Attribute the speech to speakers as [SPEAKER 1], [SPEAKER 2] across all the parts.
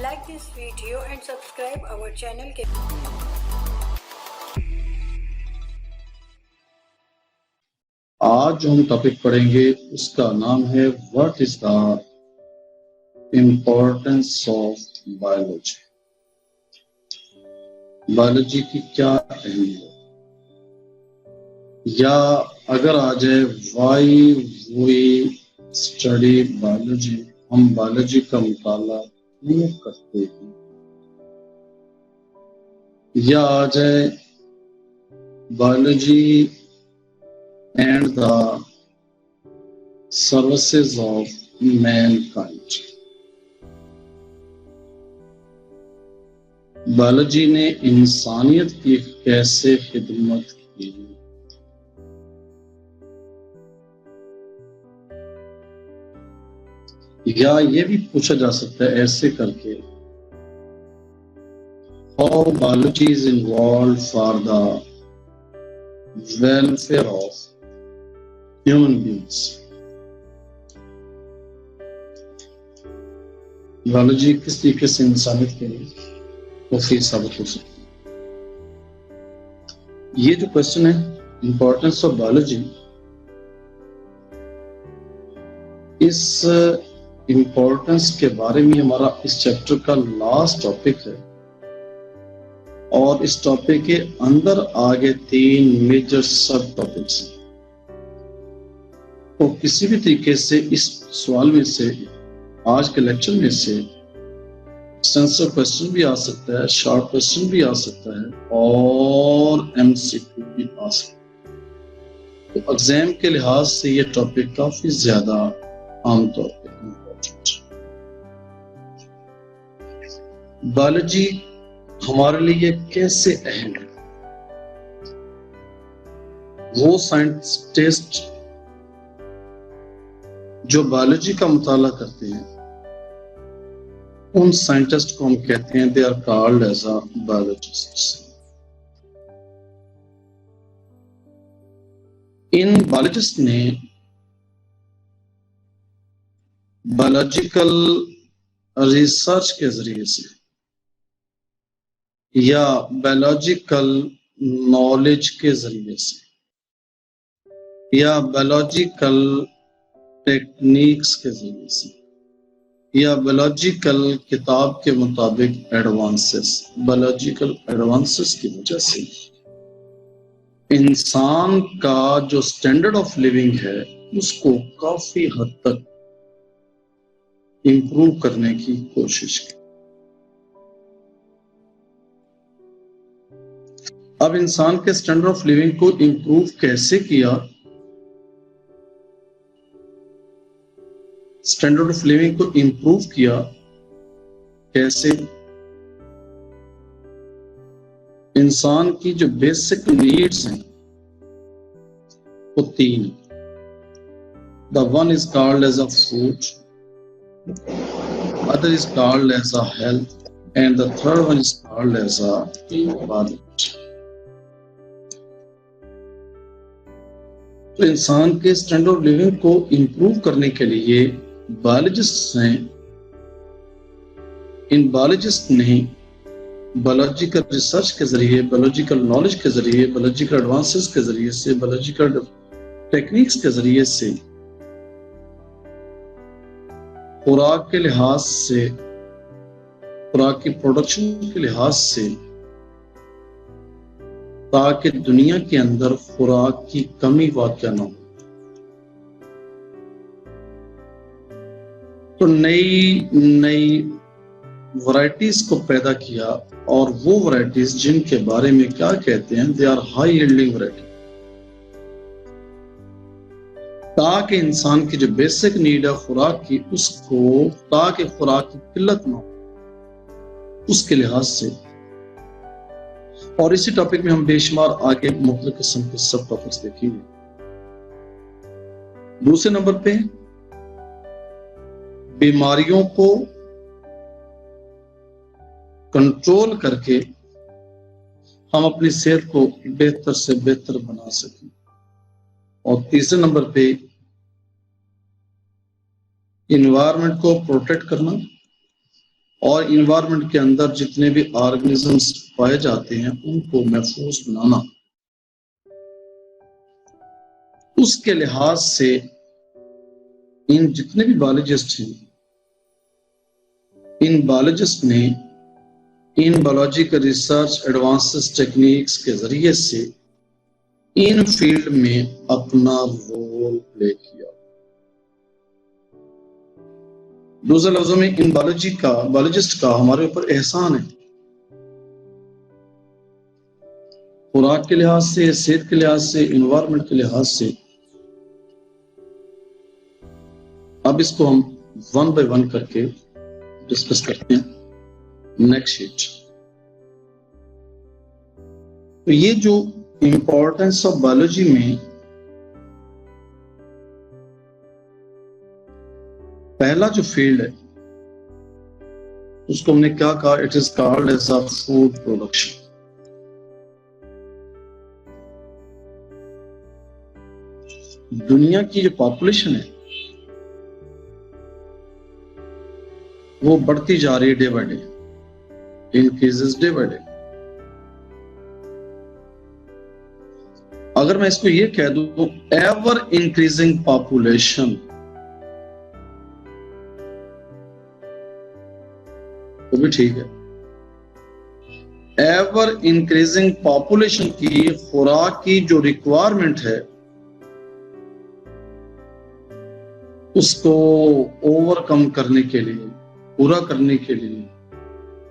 [SPEAKER 1] like this video and subscribe our channel.
[SPEAKER 2] आज जो हम टॉपिक पढ़ेंगे उसका नाम है what is the importance of biology. Biology की क्या अहमियत, या अगर आ जाए व्हाई वी स्टडी बायोलॉजी, हम बायोलॉजी का मुताला क्यों करते हैं, या आ जाए biology and the services of mankind। Biology ने इंसानियत की कैसे खिदमत की। या ये भी पूछा जा सकता है ऐसे करके, how biology is involve for the welfare of human beings. Biology किस तरीके से इंसानियत के लिए मुफीद साबित हो सकती है। ये जो क्वेश्चन है इंपॉर्टेंस ऑफ बायोलॉजी, इस इंपॉर्टेंस के बारे में हमारा इस चैप्टर का लास्ट टॉपिक है, और इस टॉपिक के अंदर आगे 3 मेजर सब टॉपिक्स हैं। तो किसी भी तरीके से इस सवाल में से, आज के लेक्चर में से सेंसर क्वेश्चन भी आ सकता है, शॉर्ट क्वेश्चन भी आ सकता है, और एमसीक्यू भी आ सकता है। तो एग्जाम के लिहाज से ये टॉपिक काफी ज्यादा आमतौर पर इम्पोर्टेंट। बायोलॉजी हमारे लिए कैसे अहम है। वो साइंटिस्ट जो बायोलॉजी का मुताला करते हैं, उन साइंटिस्ट को हम कहते हैं they are called as a biologists. इन बायोलॉजिस्ट ने बायोलॉजिकल रिसर्च के जरिए से या बायोलॉजिकल नॉलेज के जरिए से या बायोलॉजिकल टेक्निक्स के जरिए से या बायोलॉजिकल किताब के मुताबिक एडवांसेस, बायोलॉजिकल एडवांसेस की वजह से इंसान का जो स्टैंडर्ड ऑफ लिविंग है उसको काफी हद तक इंप्रूव करने की कोशिश की। अब इंसान के स्टैंडर्ड ऑफ लिविंग को इंप्रूव कैसे किया, स्टैंडर्ड ऑफ लिविंग को इंप्रूव किया कैसे। इंसान की जो बेसिक नीड्स हैं वो 3। The one is called as a food, other is called as a health, and the third one is called as a इबादत। तो इंसान के स्टैंडर्ड ऑफ लिविंग को इंप्रूव करने के लिए बायोलॉजिस्ट हैं। इन बायोलॉजिस्ट ने बायोलॉजिकल रिसर्च के जरिए, बायोलॉजिकल नॉलेज के जरिए, बायोलॉजिकल एडवांसेस के जरिए से, बायोलॉजिकल टेक्निक्स के जरिए से, खुराक के लिहाज से, खुराक की प्रोडक्शन के लिहाज से, ताकि दुनिया के अंदर खुराक की कमी वाक़या न हो, तो नई नई वैरायटीज को पैदा किया। और वो वैरायटीज जिनके बारे में क्या कहते हैं, they are high yielding variety, ताकि इंसान की जो बेसिक नीड है खुराक की, उसको, ताकि खुराक की किल्लत ना हो, उसके लिहाज से। और इसी टॉपिक में हम बेशुमार आगे मुख्तलिफ किस्म के सब टॉपिक्स देखेंगे। दूसरे नंबर पे बीमारियों को कंट्रोल करके हम अपनी सेहत को बेहतर से बेहतर बना सकें। और तीसरे नंबर पे इन्वायरमेंट को प्रोटेक्ट करना, और इन्वायरमेंट के अंदर जितने भी ऑर्गेनिजम्स पाए जाते हैं उनको महफूज बनाना, उसके लिहाज से इन जितने भी बायोलॉजिस्ट हैं, इन बायोलॉजिस्ट ने in biological research advances techniques के जरिए से इन फील्ड में अपना रोल प्ले किया। दूसरे लफ्जों में इन बायोलॉजिस्ट का हमारे ऊपर एहसान है, खुराक के लिहाज से, सेहत के लिहाज से, इन्वायरमेंट के लिहाज से। अब इसको हम वन बाय वन करके डिस्कस करते हैं। Next sheet. तो ये जो इंपॉर्टेंस ऑफ बायोलॉजी में पहला जो फील्ड है उसको हमने क्या कहा, it is called as a food production. दुनिया की जो पॉपुलेशन है वो बढ़ती जा रही है day by day, increases day by day. अगर मैं इसको ये कह दूं एवर इंक्रीजिंग पॉपुलेशन, तो भी ठीक है। एवर इंक्रीजिंग पॉपुलेशन की खुराक की जो रिक्वायरमेंट है उसको ओवरकम करने के लिए, पूरा करने के लिए,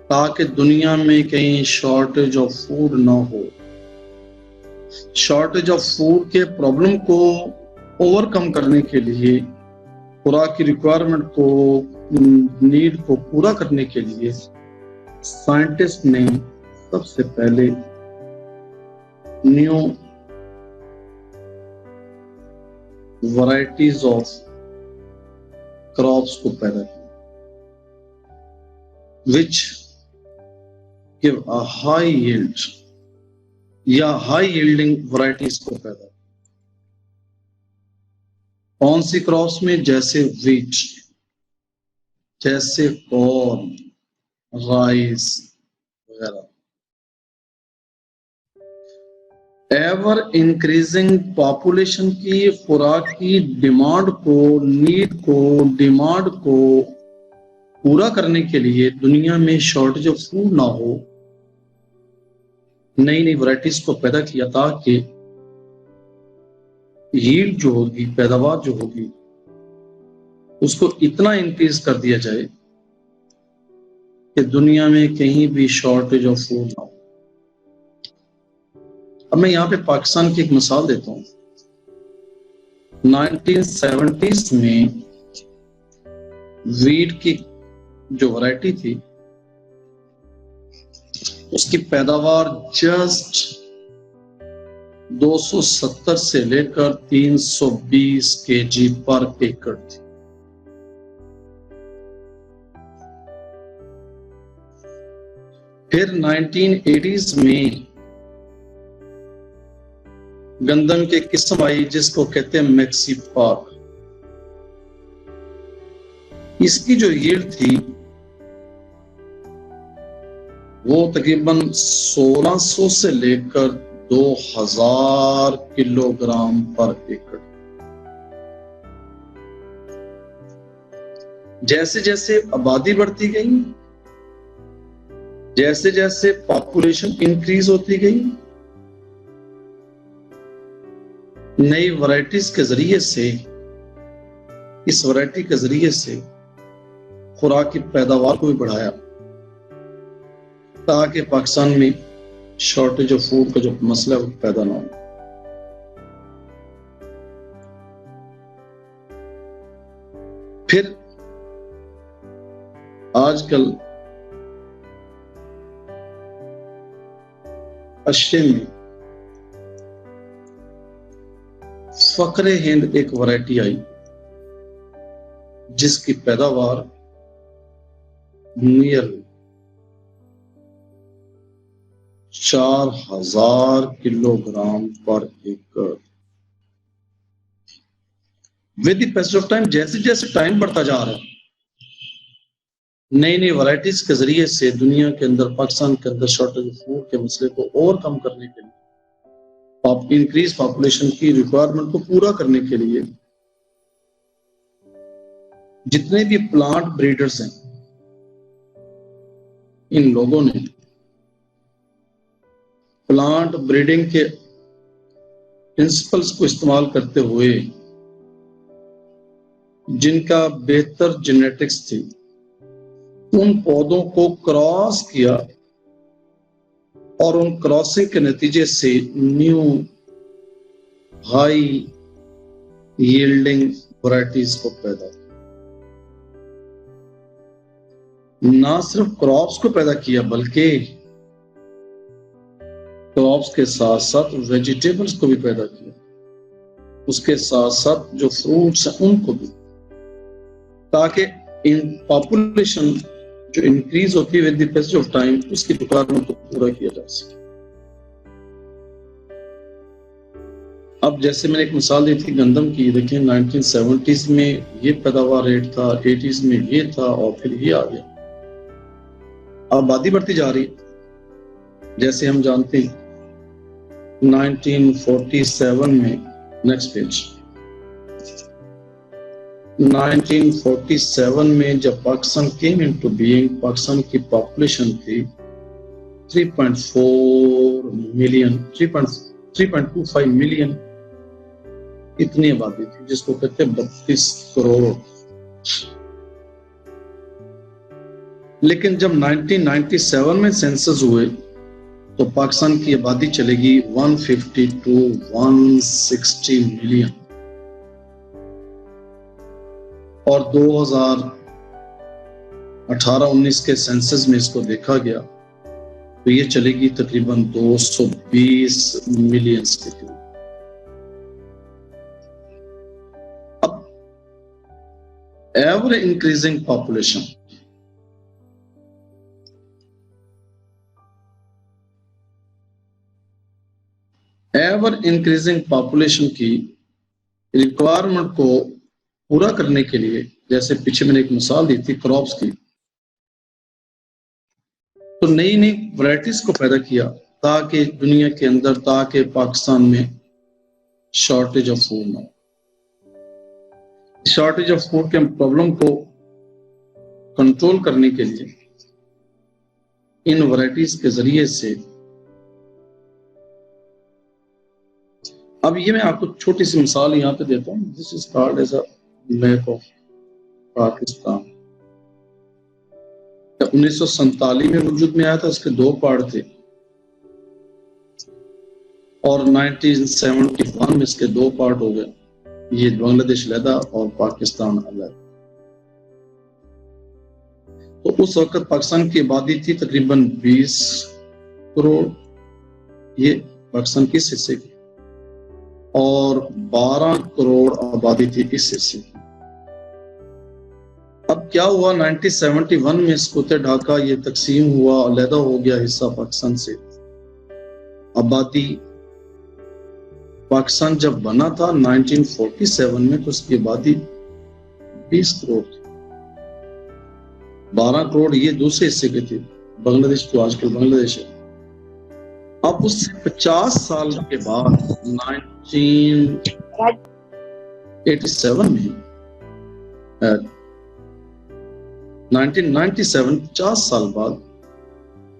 [SPEAKER 2] ताकि दुनिया में कहीं शॉर्टेज ऑफ फूड ना हो, शॉर्टेज ऑफ फूड के प्रॉब्लम को ओवरकम करने के लिए, खुराक की रिक्वायरमेंट को, नीड को पूरा करने के लिए साइंटिस्ट ने सबसे पहले न्यू वैरायटीज ऑफ क्रॉप्स को पैदा किया which give a high yield या हाई यील्डिंग वैरायटीज को पैदा। कौन सी क्रॉप्स में, जैसे व्हीट, जैसे कॉर्न, राइस वगैरह। एवर इंक्रीजिंग पॉपुलेशन की खुराक की डिमांड को, नीड को, डिमांड को पूरा करने के लिए दुनिया में शॉर्टेज ऑफ फूड ना हो, नई नई वैरायटीज को पैदा किया ताकि यील्ड जो होगी, पैदावार जो होगी, उसको इतना इंक्रीज कर दिया जाए कि दुनिया में कहीं भी शॉर्टेज ऑफ फूड ना हो। अब मैं यहाँ पे पाकिस्तान की एक मिसाल देता हूँ। 1970s में वीट की जो वैरायटी थी उसकी पैदावार जस्ट 270 से लेकर 320 केजी पर एकड़ थी। फिर 1980s में गंदम की किस्म आई जिसको कहते हैं मैक्सी पाक। इसकी जो यील्ड थी वो तकरीबन 1600 से लेकर 2000 किलोग्राम पर एकड़। जैसे जैसे आबादी बढ़ती गई, जैसे जैसे पॉपुलेशन इंक्रीज होती गई, नई वैरायटीज के जरिए से, इस वैरायटी के जरिए से खुराक की पैदावार को भी बढ़ाया ताकि पाकिस्तान में शॉर्टेज ऑफ फूड का जो मसला है वो पैदा ना हो। फिर आजकल अशे में फकरे हिंद एक वैरायटी आई जिसकी पैदावार नियर 4000 किलोग्राम पर एकड़। With the passage of time, जैसे जैसे टाइम बढ़ता जा रहा है नई नई वैरायटीज के जरिए से दुनिया के अंदर, पाकिस्तान के अंदर शॉर्टेज फूड के मसले को ओवरकम करने के लिए, इंक्रीज पॉपुलेशन की रिक्वायरमेंट को पूरा करने के लिए जितने भी प्लांट ब्रीडर्स हैं, इन लोगों ने प्लांट ब्रीडिंग के प्रिंसिपल्स को इस्तेमाल करते हुए जिनका बेहतर जेनेटिक्स थी, उन पौधों को क्रॉस किया और उन क्रॉसिंग के नतीजे से न्यू हाई यील्डिंग वैरायटीज को पैदा किया। ना सिर्फ क्रॉप्स को पैदा किया बल्कि क्रॉप्स के साथ साथ वेजिटेबल्स को भी पैदा किया, उसके साथ साथ जो फ्रूट्स हैं उनको भी, ताकि इन पॉपुलेशन जो इंक्रीज होती है with the passage of time, उसकी रिक्वायरमेंट को पूरा किया जा सके। अब जैसे मैंने एक मिसाल दी थी गंदम की, देखिए 1970s में ये पैदावार रेट था, 80s में ये था और फिर ये आ गया। आबादी बढ़ती जा रही है। जैसे हम जानते हैं 1947 में, नेक्स्ट पेज, 1947 में जब Pakistan came into being, Pakistan की पॉपुलेशन थी 3.4 मिलियन, 3.25 मिलियन, इतनी आबादी थी, जिसको कहते हैं 32 करोड़। लेकिन जब 1997 में सेंसस हुए तो पाकिस्तान की आबादी चलेगी 150 टू 160 मिलियन, और 2018-19 के सेंसस में इसको देखा गया तो ये चलेगी तकरीबन 220 मिलियन के करीब। अब ever increasing population, ever increasing population की रिक्वायरमेंट को पूरा करने के लिए, जैसे पीछे मैंने एक मिसाल दी थी क्रॉप्स की, तो नई नई वैरायटीज को पैदा किया ताकि दुनिया के अंदर, ताकि पाकिस्तान में शॉर्टेज ऑफ फूड ना हो। शॉर्टेज ऑफ फूड के प्रॉब्लम को कंट्रोल करने के लिए इन वैरायटीज के जरिए से, अब ये मैं आपको छोटी सी मिसाल यहाँ पे देता हूँ। This is called as a map of Pakistan. 1947 में वजूद में आया था, उसके 2 पार्ट थे, और 1971 में इसके 2 पार्ट हो गए। ये बांग्लादेश अलहदा और पाकिस्तान अलग। तो उस वक्त पाकिस्तान की आबादी थी तकरीबन 20 करोड़, ये पाकिस्तान की इस हिस्से की, और 12 करोड़ आबादी थी इस हिस्से की। अब क्या हुआ, 1971 में स्कूते ढाका ये तकसीम हुआ, अलहदा हो गया हिस्सा पाकिस्तान से। आबादी पाकिस्तान जब बना था 1947 में तो उसकी आबादी 20 करोड़ थी। 12 करोड़ ये दूसरे हिस्से के थे, बांग्लादेश तो आजकल बांग्लादेश है। अब उससे 50 साल के बाद 1987 में 1997, 50 साल बाद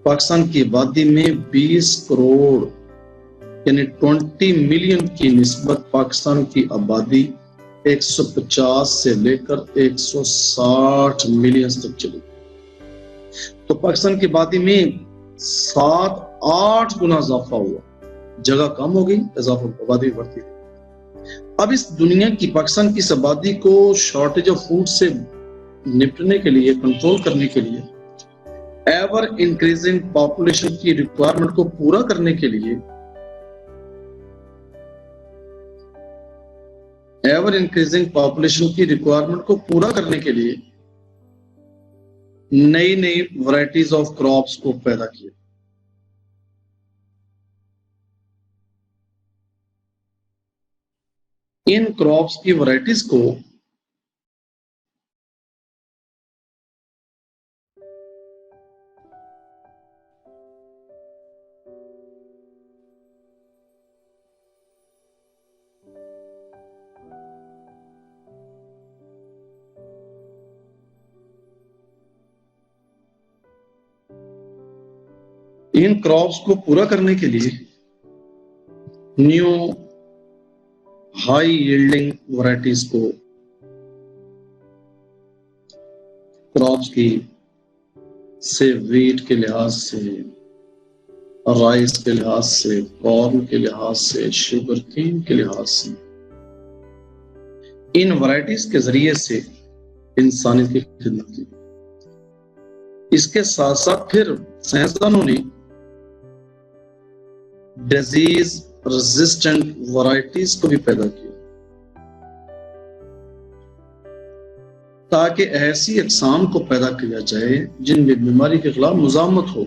[SPEAKER 2] पाकिस्तान की आबादी में 20 करोड़ यानी 20 मिलियन की निस्बत पाकिस्तान की आबादी 150 से लेकर 160 मिलियन तक चली। तो पाकिस्तान की आबादी में 7-8 गुना इजाफा हुआ। जगह कम हो गई, इजाफा आबादी बढ़ती गई। अब इस दुनिया की पाकिस्तान की इस आबादी को शॉर्टेज ऑफ फूड से निपटने के लिए, कंट्रोल करने के लिए, एवर इंक्रीजिंग पॉपुलेशन की रिक्वायरमेंट को पूरा करने के लिए, एवर इंक्रीजिंग पॉपुलेशन की रिक्वायरमेंट को पूरा करने के लिए नई नई वैरायटीज ऑफ क्रॉप्स को पैदा किया। इन क्रॉप्स की वैरायटीज को इन क्रॉप्स को पूरा करने के लिए न्यू हाई यील्डिंग वैरायटीज को क्रॉप्स की से वीट के लिहाज से, राइस के लिहाज से, कॉर्न के लिहाज से, शुगर केन के लिहाज से, इन वैरायटीज के जरिए से इंसानियत की खिदमत की। इसके साथ साथ फिर साइंसदानों ने डिजीज रेजिस्टेंट वैरायटीज को भी पैदा किया ताकि ऐसी अक़साम को पैदा किया जाए जिनमें बीमारी के खिलाफ मुजामत हो,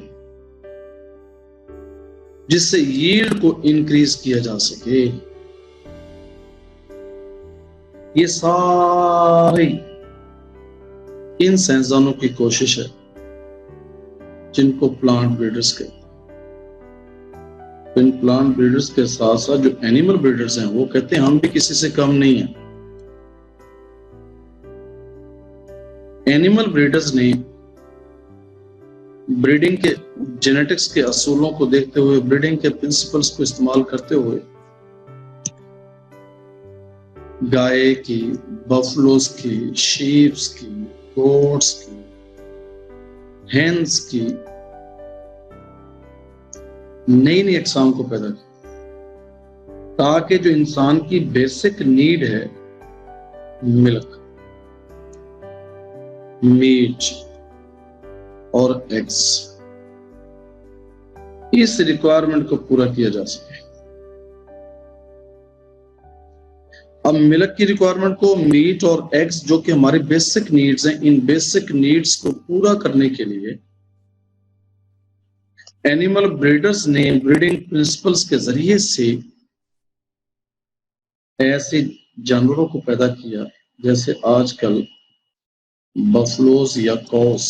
[SPEAKER 2] जिससे यील्ड को इंक्रीज किया जा सके। ये सारी इन साइंसदानों की कोशिश है जिनको प्लांट ब्रीडर्स कहते हैं। इन प्लांट ब्रीडर्स के साथ साथ जो एनिमल ब्रीडर्स हैं वो कहते हैं हम भी किसी से कम नहीं हैं। एनिमल ब्रीडर्स ने ब्रीडिंग के जेनेटिक्स के असूलों को देखते हुए, ब्रीडिंग के प्रिंसिपल्स को इस्तेमाल करते हुए गाय की, बफलोस की, शीप्स की, गोट्स की, हेन्स की नई नई अक़साम को पैदा किया ताकि जो इंसान की बेसिक नीड है, मिल्क, मीट और एग्स, इस रिक्वायरमेंट को पूरा किया जा सके। अब मिल्क की रिक्वायरमेंट को, मीट और एग्स जो कि हमारे बेसिक नीड्स हैं, इन बेसिक नीड्स को पूरा करने के लिए एनिमल ब्रीडर्स ने ब्रीडिंग प्रिंसिपल्स के जरिए से ऐसे जानवरों को पैदा किया जैसे आजकल बफलोस या कॉस,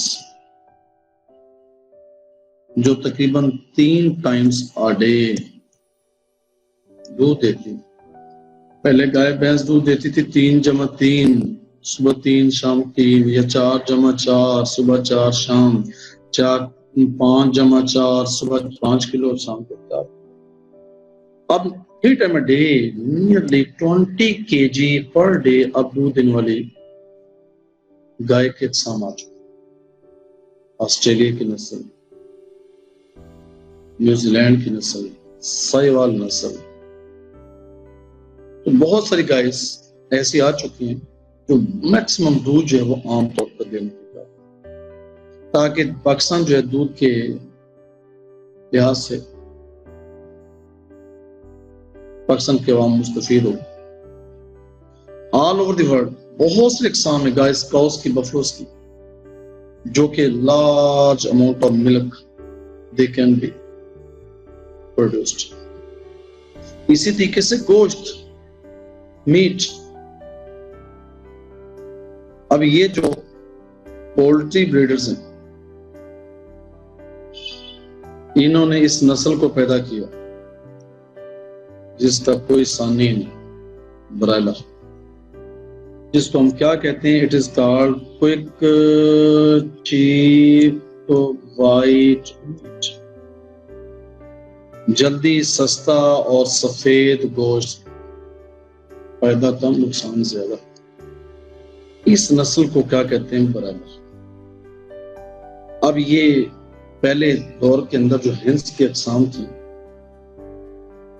[SPEAKER 2] जो तकरीबन 3 टाइम्स आ डे दूध देती। पहले गाय भैंस दूध देती थी 3/3, सुबह 3 शाम 3, या 4/4, सुबह 4 शाम 4, 5/4, सुबह 5 किलो शाम को 4। अब 3 time day, nearly 20 kg per day अब दूध देने वाली गाय के अक़साम आ चुके। ऑस्ट्रेलिया की नस्ल, न्यूजीलैंड की नस्ल, साहिवाल नस्ल, तो बहुत सारी गाय ऐसी आ चुकी हैं जो मैक्सिमम दूध जो है वो आमतौर पर देने की गाय, ताकि पाकिस्तान जो है दूध के लिहाज से पाकिस्तान के अवाम मुस्तफीद हो। ऑल ओवर द वर्ल्ड बहुत सी अक़साम है गाय, काउस की, बफलोस की, जो कि large amount of milk they can be produced. इसी तरीके से गोश्त, मीट। अब ये जो पोल्ट्री ब्रीडर्स हैं, इन्होंने इस नस्ल को पैदा किया जिसका कोई सानी नहीं, ब्रायलर, जिसको हम क्या कहते हैं, it is called quick cheap white meat, जल्दी, सस्ता और सफेद गोश्त, फायदा कम, नुकसान ज्यादा। इस नस्ल को क्या कहते हैं, ब्रायलर। अब ये पहले दौर के अंदर जो हेंस की अक़साम थी,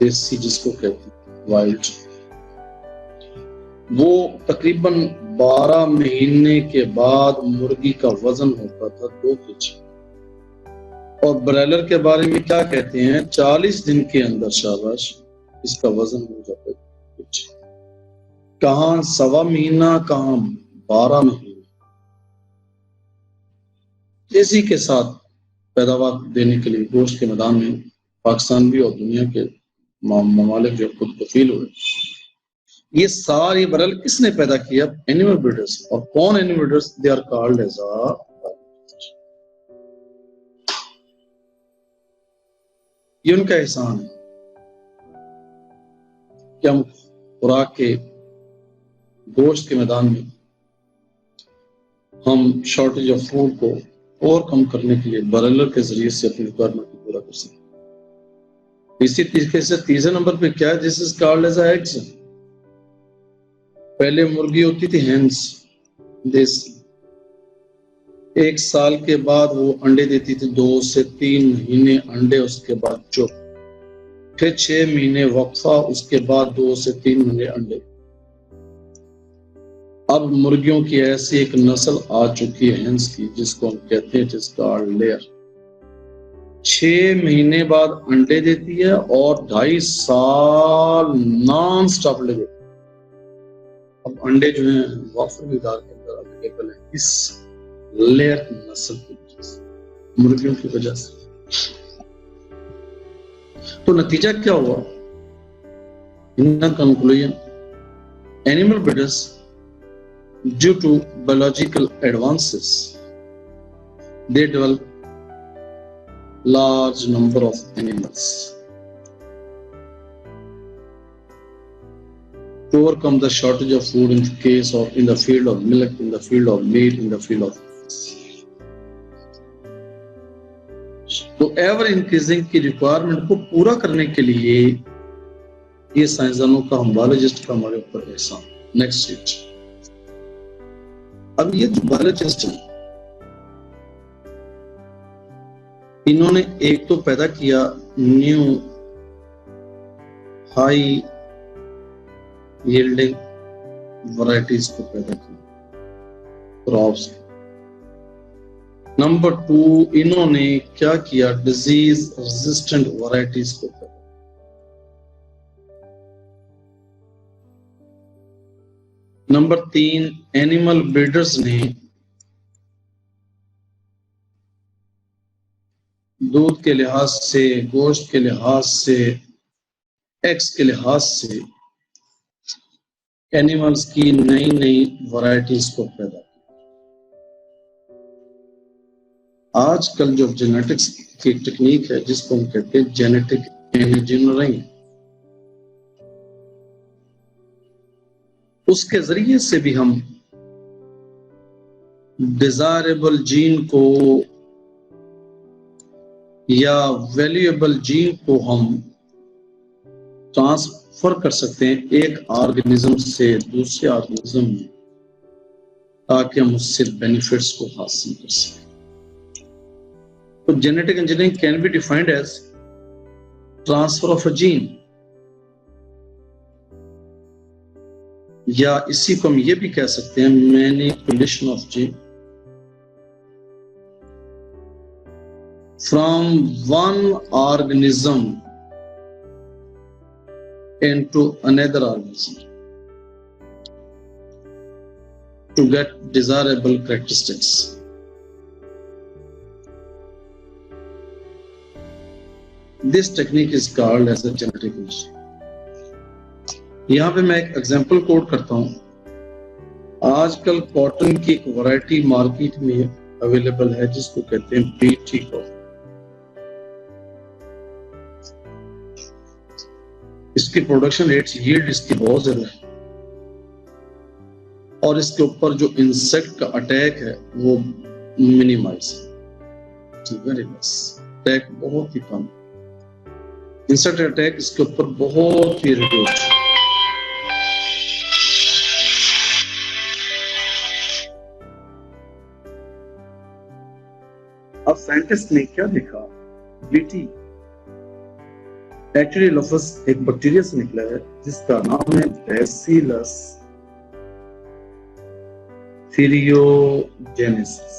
[SPEAKER 2] देसी जिसको कहते हैं वाइल्ड, वो तकरीबन 12 महीने के बाद मुर्गी का वजन होता था 2 kg। और ब्रायलर के बारे में क्या कहते हैं, 40 दिन के अंदर शाबाश इसका वजन हो जाता है 2 kg। कहां 1.25 महीना, कहां 12 महीने। इसी के साथ पैदावार देने के लिए गोश्त के मैदान में पाकिस्तान भी और दुनिया के ममालिक जो खुद कफील हुए। ये सारी ब्रायलर किसने पैदा किया, एनिमल ब्रीडर्स। और कौन animal breeders, they are called as ये उनका एहसान है कि हम खुराक के, गोश्त के मैदान में हम शॉर्टेज ऑफ फूड को ओवरकम करने के लिए ब्रायलर के जरिए से अपनी रिक्वायरमेंट को पूरा कर सके। इसी तरीके से तीसरे नंबर पे क्या है, this is called as eggs. पहले मुर्गी होती थी हेंस, देसी। 1 साल के बाद वो अंडे देती थी, 2 से 3 महीने अंडे, उसके बाद चुप। फिर 6 महीने वक्फा, उसके बाद 2 से 3 महीने अंडे। अब मुर्गियों की ऐसी एक नस्ल आ चुकी है हेंस की, जिसको हम कहते हैं इट इज कॉल्ड लेयर। 6 महीने बाद अंडे देती है और 2.5 साल नॉन स्टॉप लगे। अब अंडे जो हैं वाफर विदार के अंदर अवेलेबल है इस लेयर नस्ल की वजह से, मुर्गियों की वजह से। तो नतीजा क्या हुआ? In conclusion, animal breeders due to biological advances, they develop large number of animals to overcome the shortage of food in the case of, in the field of milk, in the field of meat, in the field of तो ever increasing की requirement को पूरा करने के लिए ये साइंसदानों का, हम बायोलॉजिस्ट का हमारे ऊपर एहसान। Next sheet. अब ये जो बायोलॉजिस्ट है, इन्होंने एक तो पैदा किया न्यू हाई यील्डिंग वैरायटीज को पैदा किया, क्रॉप्स। नंबर 2, इन्होंने क्या किया, डिजीज रेजिस्टेंट वैरायटीज को पैदा। नंबर 3, एनिमल ब्रीडर्स ने दूध के लिहाज से, गोश्त के लिहाज से, एग्स के लिहाज से एनिमल्स की नई नई वैरायटीज को पैदा किया। आजकल जो जेनेटिक्स की टेक्निक है, जिसको हम कहते हैं जेनेटिक इंजीनियरिंग, उसके जरिए से भी हम डिजायरेबल जीन को या वैल्यूएबल जीन को हम ट्रांसफर कर सकते हैं एक ऑर्गेनिज्म से दूसरे ऑर्गेनिज्म में, ताकि हम उससे बेनिफिट्स को हासिल कर सकें। तो genetic engineering can be defined as transfer of a gene, या इसी को हम ये भी कह सकते हैं manipulation of gene from one organism into another organism to get desirable characteristics. This technique is called as a genetic engineering. यहाँ पे मैं एक एग्जाम्पल कोट करता हूँ। आजकल कॉटन की एक वैरायटी मार्केट में अवेलेबल है, जिसको कहते हैं बीटी कॉटन। इसकी प्रोडक्शन रेट्स, यील्ड इसकी बहुत ज्यादा है, और इसके ऊपर जो इंसेक्ट का अटैक है वो मिनिमाइज है, वेरी लेस, अटैक बहुत ही कम, इंसेक्ट अटैक इसके ऊपर बहुत ही रिड्यूस्ड है। अब साइंटिस्ट ने क्या देखा, बीटी एक्चुअली लफ्ज एक बैक्टीरिया से निकला है, जिसका नाम है बैसिलस थीरियोजेनेसिस।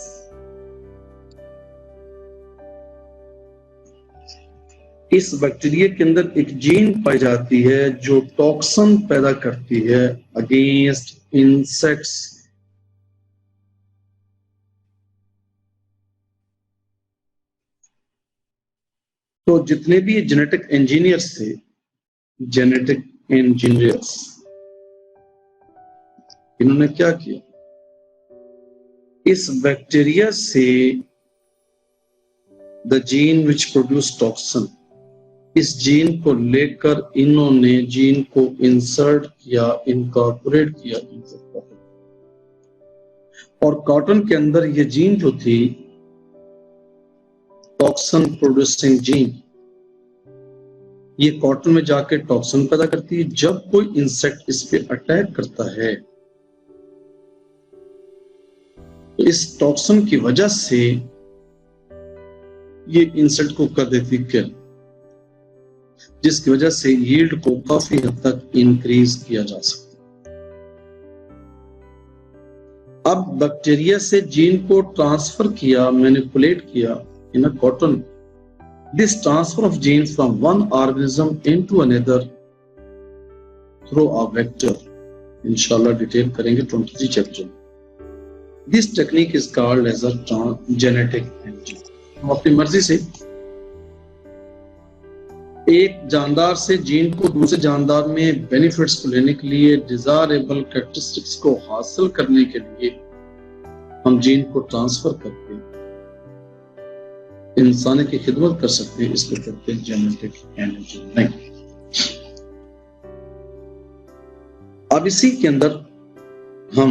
[SPEAKER 2] इस बैक्टीरिया के अंदर एक जीन पाई जाती है जो टॉक्सिन पैदा करती है अगेंस्ट इंसेक्ट्स। तो जितने भी जेनेटिक इंजीनियर्स थे, जेनेटिक इंजीनियर्स, इन्होंने क्या किया, इस बैक्टीरिया से the gene which produce toxin, इस जीन को लेकर इन्होंने जीन को इंसर्ट किया, इनकॉर्पोरेट किया कॉटन, और कॉटन के अंदर ये जीन जो थी टॉक्सिन प्रोड्यूसिंग जीन, ये कॉटन में जाके टॉक्सिन पैदा करती है। जब कोई इंसेक्ट इस पे अटैक करता है तो इस टॉक्सिन की वजह से ये इंसेक्ट को कर देती किल, जिसकी वजह से यील्ड को काफी हद तक इंक्रीज किया जा सकता है। अब बैक्टीरिया से जीन को ट्रांसफर किया, मैनिपुलेट किया in a cotton. This transfer of gene from one organism into another through a vector, इंशाल्लाह डिटेल करेंगे 23 chapter. This technique is called as a genetic engine. हम अपनी मर्जी से एक जानदार से जीन को दूसरे जानदार में बेनिफिट्स को लेने के लिए, डिजायरेबल कैरेक्टरिस्टिक्स को हासिल करने के लिए हम जीन को ट्रांसफर करके इंसान की खिदमत कर सकते हैं। इसको कहते हैं जेनेटिक इंजीनियरिंग। अब इसी के अंदर हम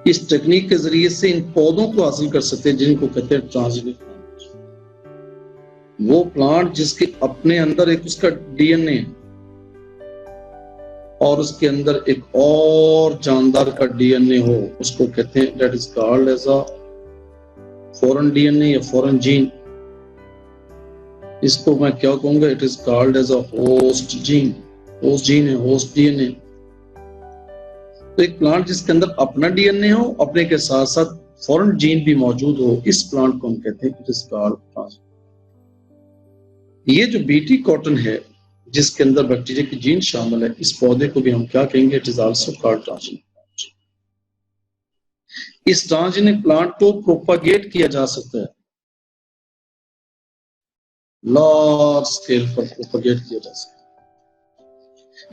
[SPEAKER 2] इस टेक्निक के जरिए से इन पौधों को हासिल कर सकते हैं जिनको कहते हैं ट्रांसजेनिक प्लांट। वो प्लांट जिसके अपने अंदर एक उसका डीएनए और उसके अंदर एक और जानदार का डीएनए हो, उसको कहते हैं that is called as a foreign DNA या फॉरेन जीन। इसको मैं क्या कहूंगा, it is called as a host gene. Host gene है, होस्ट डीएनए। तो एक प्लांट जिसके अंदर अपना डीएनए हो, अपने के साथ साथ फॉरेन जीन भी मौजूद हो, इस प्लांट को हम कहते हैं इट इज कॉल्ड ट्रांसजेनिक। ये जो बीटी कॉटन है जिसके अंदर बैक्टीरिया की जीन शामिल है, इस पौधे को भी हम क्या कहेंगे, it is also called transgenic plant. इस ट्रांसजेनिक प्लांट को प्रोपागेट किया जा सकता है, लार्ज स्केल पर प्रोपागेट किया जा सकता है।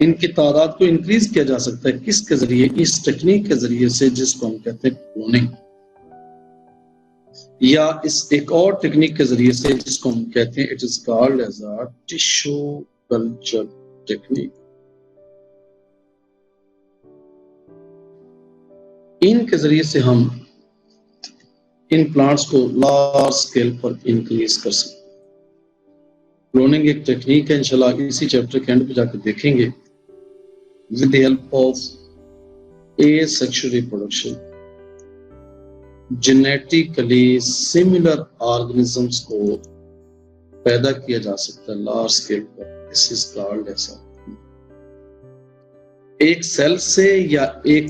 [SPEAKER 2] इनकी तादाद को इंक्रीज किया जा सकता है किसके जरिए, इस टेक्निक के जरिए से जिसको हम कहते हैं क्लोनिंग, या इस एक और टेक्निक के जरिए से जिसको हम कहते हैं it is called as a tissue culture technique. इनके जरिए से हम इन प्लांट्स को लार्ज स्केल पर इंक्रीज कर सकते हैं। क्लोनिंग एक टेक्निक है, इंशाल्लाह इसी चैप्टर के एंड पे जाकर देखेंगे। With the help of asexual reproduction, genetically similar organisms को पैदा किया जा सकता है लार्ज स्केल पर। दिस इज कॉल्ड एज एक सेल से या एक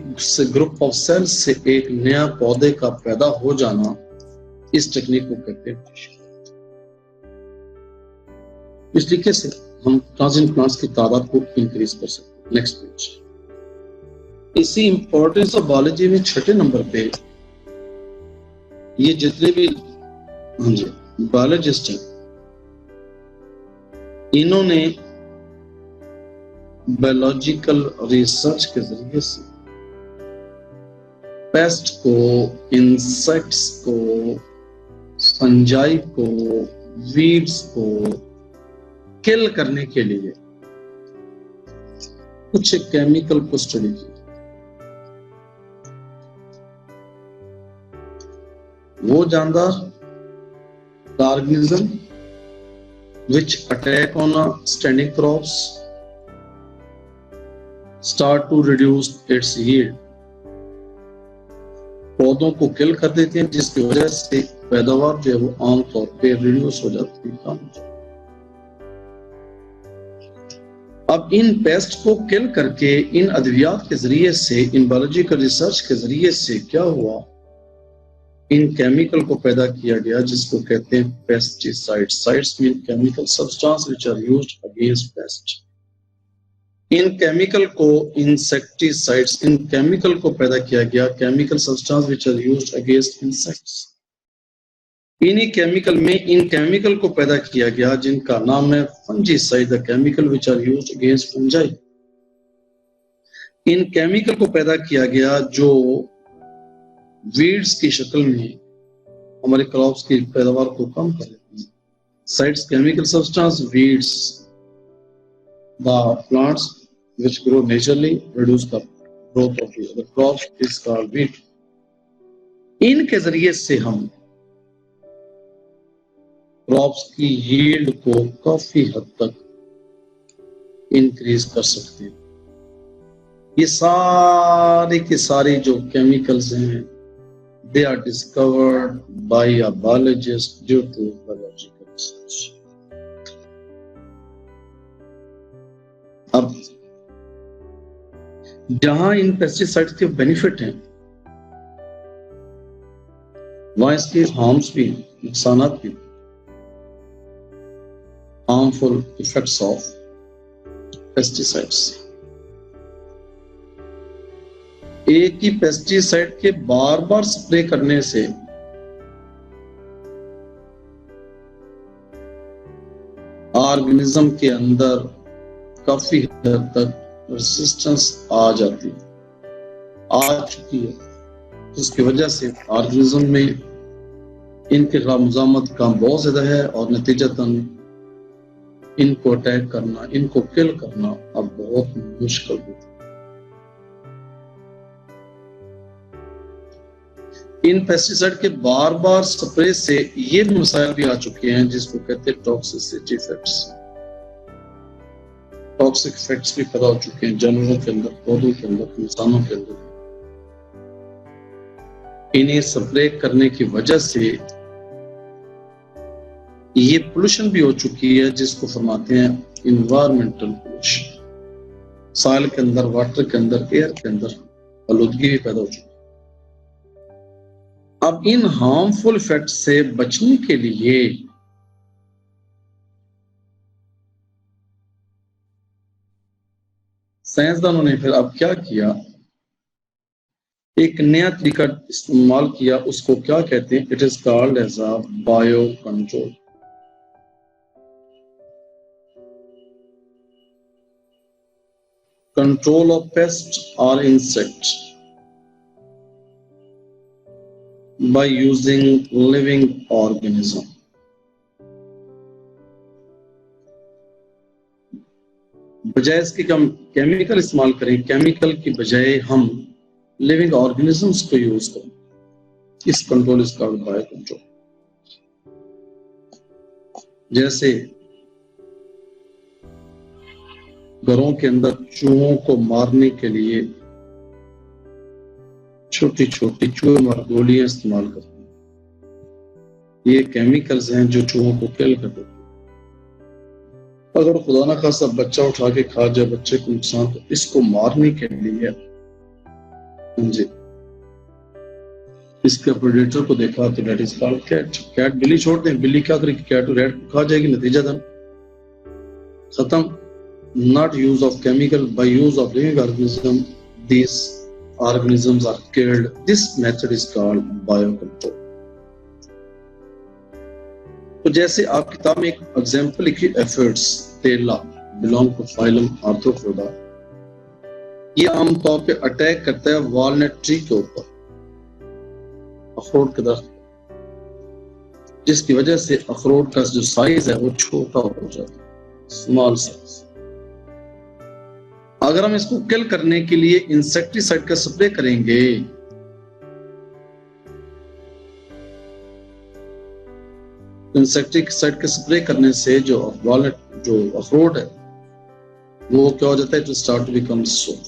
[SPEAKER 2] ग्रुप ऑफ सेल से एक नया पौधे का पैदा हो जाना, इस टेक्निक को कहते हैं। इस तरीके से हम ट्रांसजेनिक प्लांट्स की तादाद को इंक्रीज कर सकते हैं। Next page. इसी इंपॉर्टेंस ऑफ बायोलॉजी में 6 नंबर पे ये जितने भी बायोलॉजिस्ट हैं, इन्होंने बायोलॉजिकल रिसर्च के जरिए से पेस्ट को, इंसेक्ट्स को, फंजाई को, वीड्स को किल करने के लिए कुछ केमिकल को स्टडी की। वो जानदार organism which attack on standing crops start to reduce its yield, पौधों को किल कर देते हैं जिसकी वजह से पैदावार जो है वो आमतौर पे रिड्यूस हो जाती है, कम हो जाती है। अब इन पेस्ट को किल करके इन अद्वियात के जरिए से, इन बायोलॉजिकल रिसर्च के जरिए से क्या हुआ, इन केमिकल को पैदा किया गया जिसको कहते हैं pesticides. Sides mean chemical substance which are used against pest. इन केमिकल को इंसेक्टिसाइड्स, इन केमिकल को पैदा किया गया, chemical substance which are used against insects. इन्हीं केमिकल में इन केमिकल को पैदा किया गया जिनका नाम है fungicide, the chemical which are used against fungi. इन केमिकल को पैदा किया गया जो वीड्स की शक्ल में हमारे क्रॉप्स की पैदावार को कम कर देती है। Sides chemical substance, weeds the plants which grow naturally reduce the growth of the other crops is called wheat. इनके जरिए से हम क्रॉप्स की यील्ड को काफी हद तक इंक्रीज कर सकते हैं। ये सारे के सारे जो केमिकल्स हैं, they are discovered by a biologist due to biological research. अब जहां इन पेस्टिसाइड्स के बेनिफिट हैं, वहां इसके हार्म्स भी, नुकसानात भी, हार्मफुल इफेक्ट्स ऑफ पेस्टिसाइड्स। एक ही पेस्टिसाइड के बार बार स्प्रे करने से ऑर्गेनिज्म के अंदर काफी हद तक रेजिस्टेंस आ जाती है, आ चुकी है, जिसकी वजह से ऑर्गेनिज्म में इनके खिलाफ मुजामत का बहुत ज्यादा है और नतीजतन इनको अटैक करना, इनको किल करना अब बहुत मुश्किल होता है। इन पेस्टिसाइड के बार बार स्प्रे से ये मसाइल भी आ चुके हैं जिसको कहते हैं टॉक्सिसिटी इफेक्ट्स। टॉक्सिक इफेक्ट्स भी पैदा हो चुके हैं जानवरों के अंदर, पौधों के अंदर, इंसानों के अंदर। इन्हें स्प्रे करने की वजह से ये पोल्यूशन भी हो चुकी है जिसको फरमाते हैं इन्वायरमेंटल पोल्यूशन। सॉइल के अंदर, वाटर के अंदर, एयर के अंदर आलूदगी भी पैदा हो चुकी है। अब इन हार्मफुल इफेक्ट से बचने के लिए साइंसदानों ने फिर अब क्या किया, एक नया तरीका इस्तेमाल किया, उसको क्या कहते हैं, it is called as a bio control. Control of pest और insect by using living organism. बजाय इसके हम केमिकल इस्तेमाल करें, केमिकल की बजाय हम लिविंग ऑर्गेनिजम्स को यूज करें। इस control is called bio control. जैसे घरों के अंदर चूहों को मारने के लिए छोटी छोटी चूहे मार गोलियां इस्तेमाल करते हैं। ये केमिकल्स हैं जो चूहों को किल कर देते हैं। अगर खुदा ना खासा बच्चा उठा के खा जाए बच्चे को नुकसान, तो इसको मारने के लिए जी इसके प्रेडेटर को देखा तो that is called cat. Cat बिल्ली छोड़ दें, बिल्ली क्या करेगी, कैट रैट को खा जाएगी, नतीजा था खत्म। Not use of chemical, by use of living organism this organisms are killed. This method is called biocontrol. तो जैसे आप किताब में एक एग्जांपल लिखी, एफिड्स टेला बिलोंग टू फाइलम आर्थ्रोपोडा। ये आमतौर पे अटैक करता है वॉलनट ट्री के ऊपर, अखरोट के दरख्त, जिसकी वजह से अखरोट का जो साइज है वो छोटा हो जाता है, स्मॉल साइज। अगर हम इसको किल करने के लिए इंसेक्टिसाइड का स्प्रे करेंगे, इंसेक्टिसाइड के स्प्रे करने से जो वॉलनट, जो अखरोट है, वो क्या हो जाता है, it start to become soft,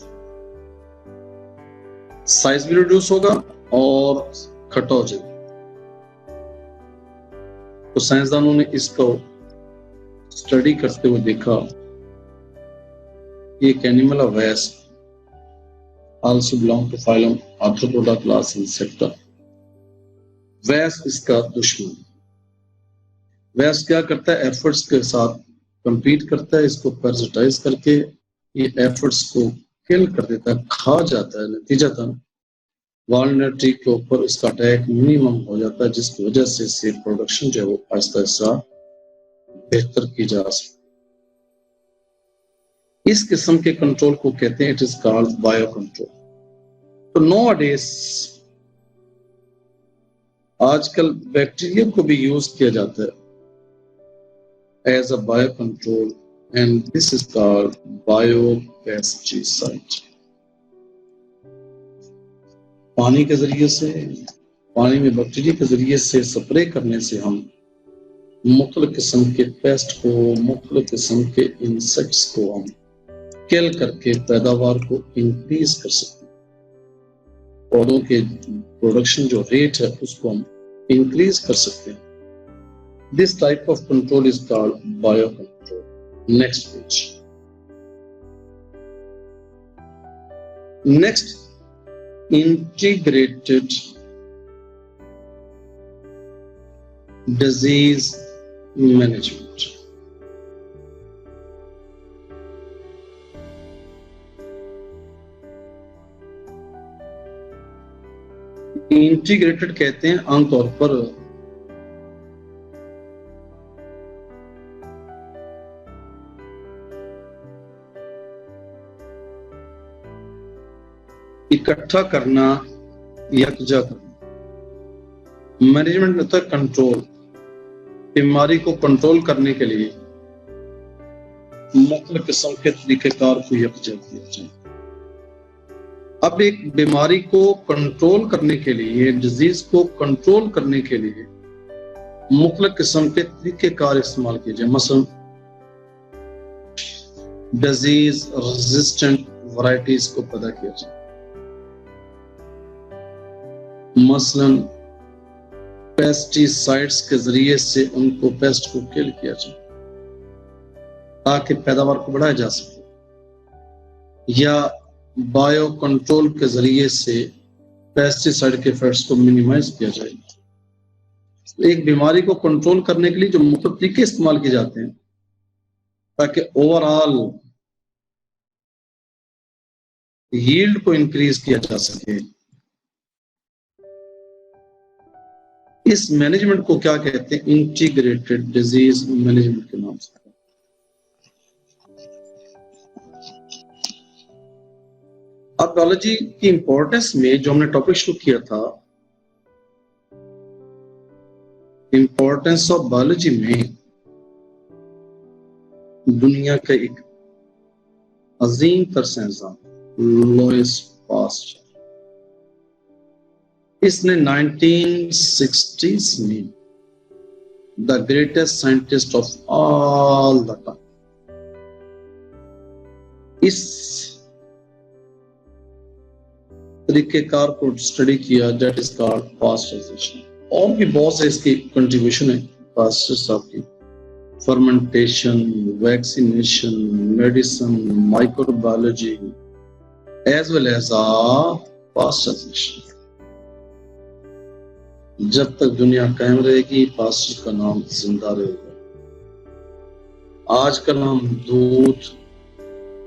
[SPEAKER 2] size भी रिड्यूस होगा और खट्टा हो जाएगा। तो साइंसदानों ने इसको स्टडी करते हुए देखा, एक animal of wasp also belong to phylum Arthropoda class insecta. Wasp इसका दुश्मन। वेस्ट क्या करता है, एफर्ट्स के साथ compete करता है, इसको पैरासिटाइज करके ये एफर्ट्स को किल कर देता है, खा जाता है। नतीजतन वॉलनट ट्री के ऊपर इसका अटैक मिनिमम हो जाता है, जिसकी वजह से सीड प्रोडक्शन जो है वो आहिस्ता आहिस्ता बेहतर की जा सकती है। इस किस्म के कंट्रोल को कहते हैं, it is called bio control. तो नोअडेज आजकल बैक्टीरिया को भी यूज किया जाता है as a bio control, and this is called biopesticide. पानी के जरिए से, पानी में बैक्टीरिया के जरिए से स्प्रे करने से हम मुख्तलिफ किस्म के पेस्ट को, मुख्तलिफ किस्म के इंसेक्ट्स को हम किल करके पैदावार को इंक्रीज कर सकते हैं। पौधों के प्रोडक्शन जो रेट है उसको हम इंक्रीज कर सकते हैं। This type of control is called bio control. Next page. Next, integrated disease management. Integrated कहते हैं आमतौर पर इकट्ठा करना, यकजा करना। मैनेजमेंट में होता है कंट्रोल। बीमारी को कंट्रोल करने के लिए मुख्तलिफ किस्म के तरीकेकार को यकजा किया जाए। अब एक बीमारी को कंट्रोल करने के लिए, डिजीज को कंट्रोल करने के लिए मुख्तलिफ किस्म के तरीकेकार इस्तेमाल किए जाए। मसलन डिजीज रेजिस्टेंट वैरायटीज को पैदा किया जाए, मसलन पेस्टिसाइड्स के जरिए से उनको पेस्ट को किल किया जाए ताकि पैदावार को बढ़ाया जा सके, या बायो कंट्रोल के जरिए से पेस्टिसाइड के इफेक्ट्स को मिनिमाइज किया जाए। एक बीमारी को कंट्रोल करने के लिए जो मुख्तलिफ तरीके इस्तेमाल किए जाते हैं ताकि ओवरऑल यील्ड को इंक्रीज किया जा सके, इस मैनेजमेंट को क्या कहते हैं? इंटीग्रेटेड डिजीज मैनेजमेंट के नाम से। अब बायोलॉजी की इंपॉर्टेंस में जो हमने टॉपिक शुरू किया था, इंपॉर्टेंस ऑफ बायोलॉजी में दुनिया का एक अजीम तर साइंसदान लुईस पास्चर, इसने 1960s में the greatest scientist of all the time, इस तरीकेकार को स्टडी किया, दैट इज कॉल्ड पास्चराइजेशन। और भी बहुत से इसकी कंट्रीब्यूशन है पास्चर साहब की। Fermentation, vaccination, medicine, microbiology as well as pasteurization. जब तक दुनिया कायम रहेगी पास्चर का नाम जिंदा रहेगा। आजकल हम दूध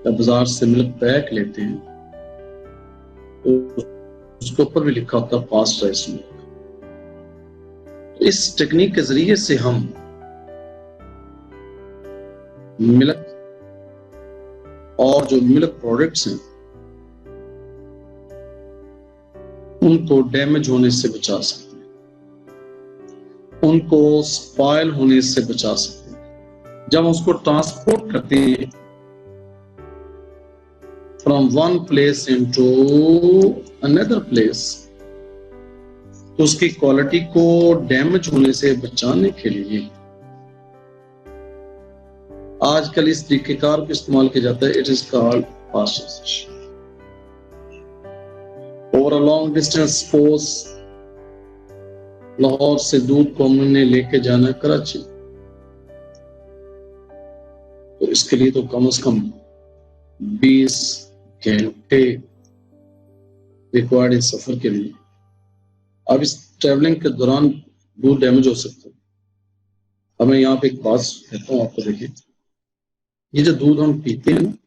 [SPEAKER 2] या बाजार से मिल्क पैक लेते हैं तो उसके ऊपर भी लिखा होता है पास्चराइज्ड मिल्क। इस टेक्निक के जरिए से हम मिल्क और जो मिल्क प्रोडक्ट्स हैं उनको डैमेज होने से बचा सकते हैं, उनको स्पॉइल होने से बचा सकते हैं। जब उसको ट्रांसपोर्ट करते हैं from one place into another place, तो उसकी क्वालिटी को डैमेज होने से बचाने के लिए आजकल इस तरीकेकार को इस्तेमाल किया जाता है। It is called pasteurization. Over a long distance, suppose Lahore से दूध को हमने लेके जाना है कराची, तो इसके लिए तो कम से कम 20 घंटे रिक्वायर्ड है सफर के लिए। अब इस ट्रेवलिंग के दौरान दूध डैमेज हो सकता है। अब मैं यहाँ पे एक बात कहता हूँ आपको, देखिए ये जो दूध हम पीते हैं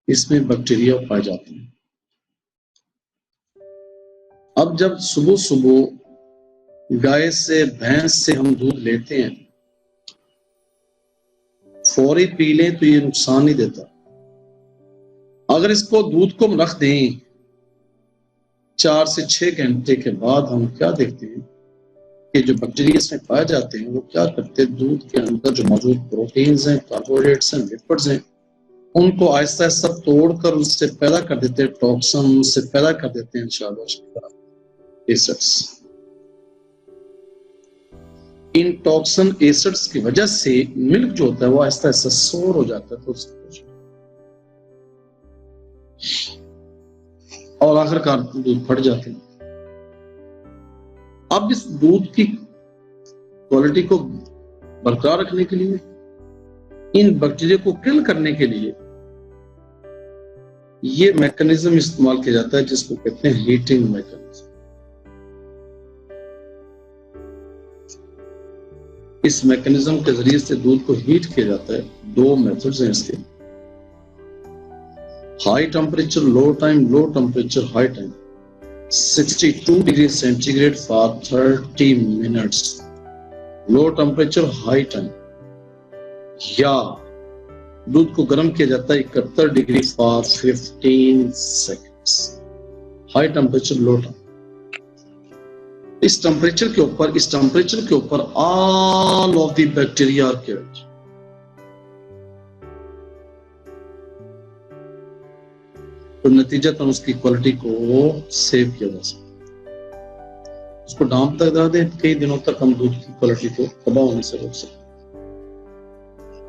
[SPEAKER 2] इसमें बैक्टीरिया पाए जाते हैं। अब जब सुबह सुबह गाय से, भैंस से हम दूध लेते हैं, फौरी पी लें तो ये नुकसान नहीं देता। अगर इसको दूध को हम रख दें 4 से 6 घंटे के बाद, हम क्या देखते हैं कि जो बैक्टीरिया इसमें पाए जाते हैं वो क्या करते हैं, दूध के अंदर जो मौजूद प्रोटीन्स हैं, कार्बोहाइड्रेट्स हैं, लिपिड्स हैं, उनको आहिस्ता आहिस्ता तोड़कर उससे पैदा कर देते हैं टॉक्सिन, उससे पैदा कर देते हैं एसिड्स। इन टॉक्सिन एसिड्स की वजह से मिल्क जो होता है वो आहिस्ता आहिस्ता सोर हो जाता है, और आखिरकार दूध फट जाते हैं। अब इस दूध की क्वालिटी को बरकरार रखने के लिए, इन बैक्टीरिया को किल करने के लिए ये मैकेनिज्म इस्तेमाल किया जाता है जिसको कहते हैं हीटिंग मैकेनिज्म। इस मैकेनिज्म के जरिए से दूध को हीट किया जाता है। दो मेथड्स हैं इसके, high temperature low time, low temperature high time, 62 degree centigrade for 30 minutes, low temperature high time, या दूध को गर्म किया जाता है 71 degree for 15 seconds, high temperature low time. इस टेम्परेचर के ऊपर all of the bacteria are killed. तो नतीजतन उसकी क्वालिटी को सेव किया जा सकता, उसको डांप तक दे दें, कई दिनों तक हम दूध की क्वालिटी को तबाह होने से रोक सकते।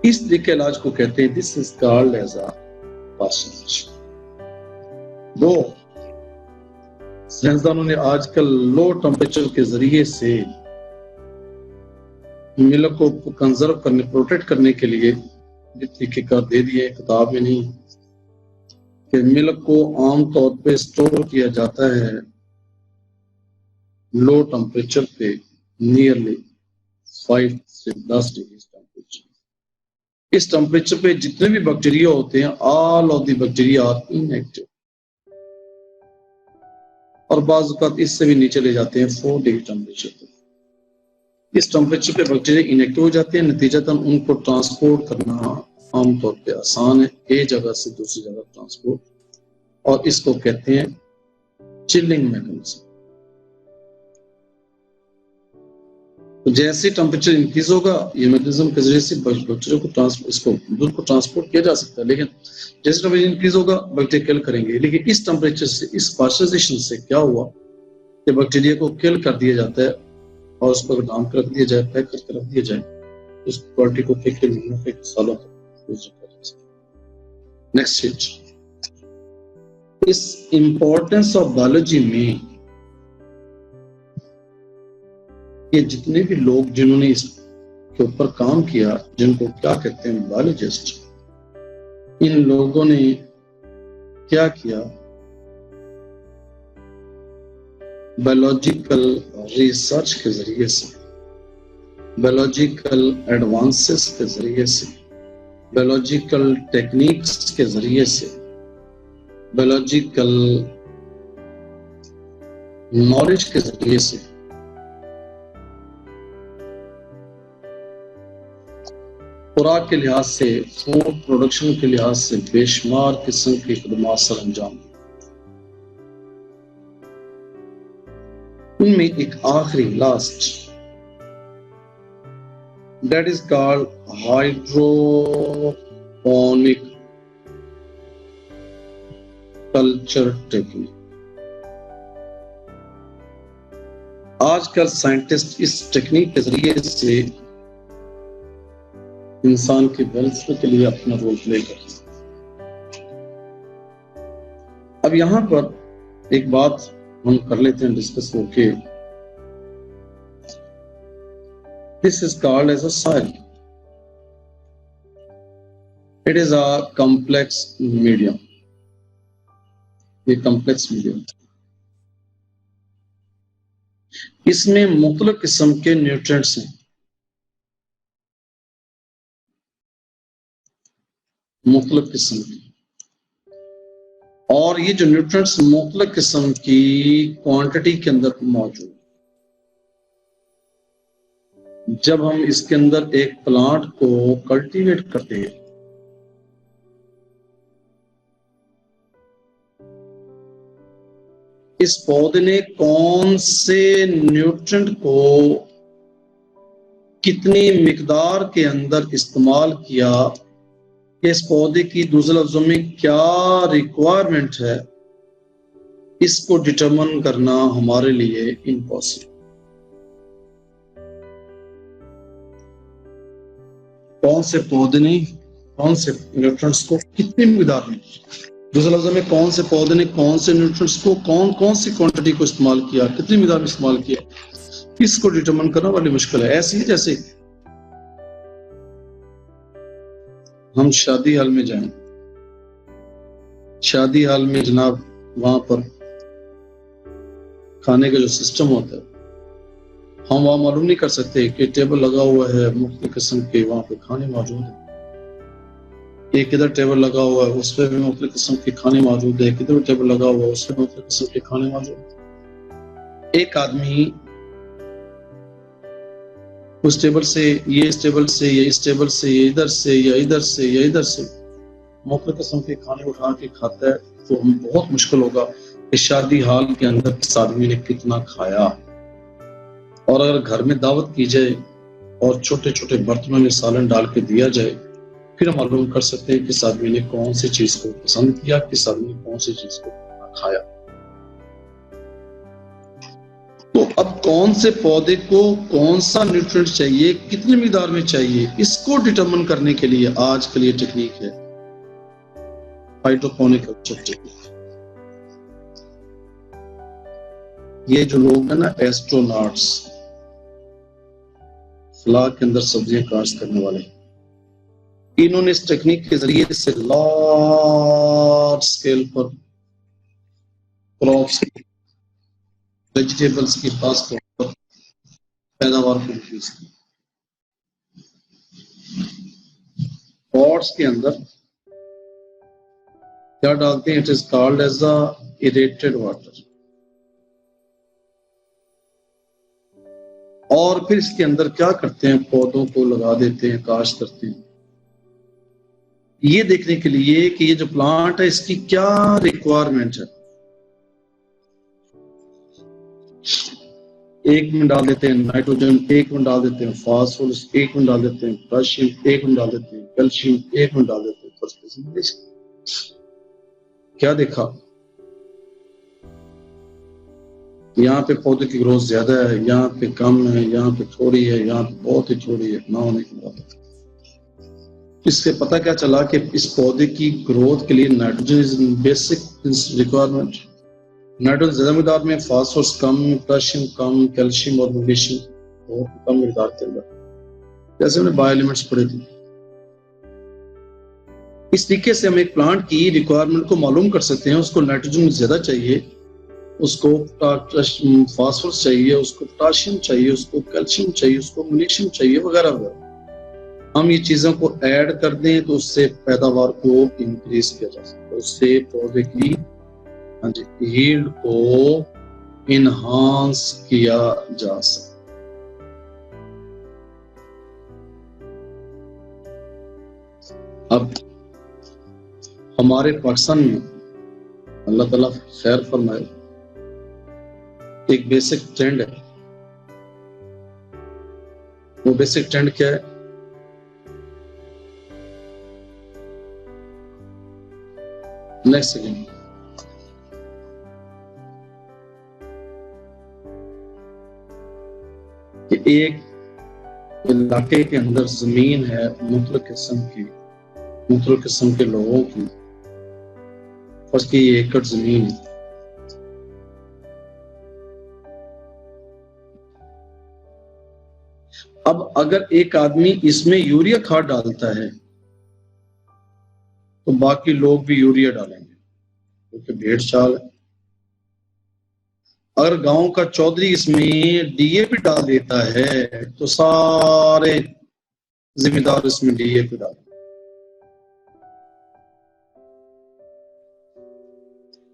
[SPEAKER 2] इस तरह के इलाज को कहते हैं this is called as a pasteurization. दो साइंसदानों ने आजकल लो टेम्परेचर के जरिए से मिल्क को कंजर्व करने, प्रोटेक्ट करने के लिए तरीकेकार दे दिए किताब में नहीं, कि मिल्क को आमतौर पे स्टोर किया जाता है लो टेम्परेचर पे, नियरली 5 से 10 डिग्री टेम्परेचर। इस टेम्परेचर पे जितने भी बैक्टीरिया होते हैं, all of the bacteria are inactive, और बाज़ औक़ात इससे भी नीचे ले जाते हैं 4 डिग्री टेम्परेचर पे। इस टेम्परेचर पे बैक्टीरिया इनएक्टिव हो जाते हैं, नतीजतन उनको ट्रांसपोर्ट करना आमतौर पे आसान है, एक जगह से दूसरी जगह ट्रांसपोर्ट, और इसको कहते हैं चिलिंग मैकेनिज्म। तो जैसे टेम्परेचर इंक्रीज होगा, ये मैकेनिज्म के जरिए से बैक्टीरिया को इसको दूध को ट्रांसपोर्ट किया जा सकता है, लेकिन जैसे टेम्परेचर इंक्रीज होगा बैक्टीरिया किल करेंगे। लेकिन इस टेम्परेचर से, इस पास्चराइजेशन से क्या हुआ कि बैक्टीरिया को किल कर दिया जाता है, और उसको अगर डांप कर रख दिया जाए, पैक करके रख दिया जाए, उस क्वालिटी को कई महीनों, कई सालों तक यूज किया जा सकता है। नेक्स्ट चीज, इस इंपॉर्टेंस ऑफ बायोलॉजी में ये जितने भी लोग जिन्होंने इसके ऊपर काम किया, जिनको क्या कहते हैं बायोलॉजिस्ट, इन लोगों ने क्या किया, बायोलॉजिकल रिसर्च के जरिए से, बायोलॉजिकल एडवांसेस के जरिए से, बायोलॉजिकल टेक्निक्स के जरिए से, बायोलॉजिकल नॉलेज के जरिए से खुराक के लिहाज से, फूड प्रोडक्शन के लिहाज से बेशुमार किस्म के इक़दामात सर अंजाम दिए। उनमें एक आखिरी last, that is called hydroponic culture technique. आजकल साइंटिस्ट इस टेक्निक के जरिए से इंसान के वेलफेयर के लिए अपना रोल प्ले करते हैं। अब यहां पर एक बात हम कर लेते हैं डिस्कस होके, this is called as a soil, it is a complex medium. ये कॉम्प्लेक्स मीडियम, इसमें मुख्तलिफ किस्म के न्यूट्रिएंट्स हैं, मुख्तलिफ किस्म की, और ये जो न्यूट्रिएंट्स मुख्तलिफ किस्म की क्वांटिटी के अंदर मौजूद। जब हम इसके अंदर एक प्लांट को कल्टीवेट करते हैं, इस पौधे ने कौन से न्यूट्रिएंट को कितनी मिकदार के अंदर इस्तेमाल किया, इस पौधे की दूसरे लफ्जों में क्या रिक्वायरमेंट है, इसको डिटरमिन करना हमारे लिए इम्पॉसिबल। कौन से पौधे ने कौन से न्यूट्रिएंट्स को कितनी मिकदार में, दूसरे लफ्ज़ों में कौन से पौधे ने कौन से न्यूट्रिएंट्स को कौन कौन सी क्वांटिटी को इस्तेमाल किया, कितनी मिकदार में इस्तेमाल किया, इसको डिटरमिन करना बड़ी मुश्किल है। ऐसे ही जैसे हम शादी हाल में जाएं, शादी हाल में जनाब वहां पर खाने का जो सिस्टम होता है, हम वहां मालूम नहीं कर सकते कि टेबल लगा हुआ है, मुख्तलिफ किस्म के वहां पे खाने मौजूद है, एक इधर टेबल लगा हुआ है उस पर भी मुख्तलिफ किस्म के खाने मौजूद है, एक इधर टेबल लगा हुआ है उस पर मुख्तलिफ किस्म के खाने मौजूद है। एक आदमी उस टेबल से, ये इस टेबल से, या इस टेबल से, या इधर से, या इधर से, या इधर से मुख्तलिफ किस्म के खाने उठा के खाता है, तो हमें बहुत मुश्किल होगा कि शादी हाल के अंदर इस आदमी ने कितना खाया। और अगर घर में दावत की जाए और छोटे छोटे बर्तनों में सालन डाल के दिया जाए, फिर हम मालूम कर सकते हैं कि इस आदमी ने कौन सी चीज को पसंद किया, किस आदमी ने कौन सी चीज को खाया। तो अब कौन से पौधे को कौन सा न्यूट्रिएंट चाहिए, कितनी मिकदार में चाहिए, इसको डिटरमिन करने के लिए आज के लिए टेक्निक है हाइड्रोपोनिक टेक्निक। ये जो लोग हैं ना एस्ट्रोनॉट्स, फलाह के अंदर सब्जियां काश्त करने वाले, इन्होंने इस टेक्निक के जरिए से लार्ज स्केल पर क्रॉप्स, वेजिटेबल्स की खास तौर पर पैदावार को इंक्रीज की। पॉट्स के अंदर क्या डालते हैं, it is called as a aerated water, और फिर इसके अंदर क्या करते हैं, पौधों को लगा देते हैं, काश्त करते हैं, ये देखने के लिए कि ये जो प्लांट है इसकी क्या रिक्वायरमेंट है। एक में डाल देते हैं नाइट्रोजन, एक में डाल देते हैं फास्फोरस, एक में डाल देते हैं पोटेशियम, एक में डाल देते हैं कैल्शियम, एक में डाल देते हैं फॉस्फोरस। क्या देखा, यहाँ पे पौधे की ग्रोथ ज्यादा है, यहाँ पे कम है, यहाँ पे थोड़ी है, यहाँ पे बहुत ही थोड़ी है, ना होने की बात है। इससे पता क्या चला कि इस पौधे की ग्रोथ के लिए nitrogen is basic requirement. Nitrogen ज्यादा मिकदार में, फास्फोरस कम, पोटेशियम कम, कैल्शियम और मैग्नीशियम बहुत कम मिकदार के अंदर, जैसे हमने बायो एलिमेंट्स पढ़े थे। इस तरीके से हम एक प्लांट की रिक्वायरमेंट को मालूम कर सकते हैं। उसको नाइट्रोजन ज्यादा चाहिए, उसको फास्फोरस चाहिए, उसको पोटेशियम चाहिए, उसको कैल्शियम चाहिए, उसको मैग्नीशियम चाहिए, वगैरह वगैरह। हम ये चीजों को ऐड कर दें तो उससे पैदावार को इंक्रीज किया जा सकता है, उससे पौधे की यील्ड को इनहांस किया जा सकता है। अब हमारे पाकिस्तान में अल्लाह ताला खैर फरमाए, एक बेसिक ट्रेंड है। वो बेसिक ट्रेंड क्या है, नेक्स्ट सेकेंड, कि एक इलाके के अंदर जमीन है मुख्तलिफ किस्म के लोगों की, फर्ज की ये एकड़ जमीन है, अब अगर एक आदमी इसमें यूरिया खाद डालता है तो बाकी लोग भी यूरिया डालेंगे, क्योंकि भेड़ चाल है। अगर गांव का चौधरी इसमें डीएपी डाल देता है तो सारे जिम्मेदार इसमें डीएपी डालेंगे।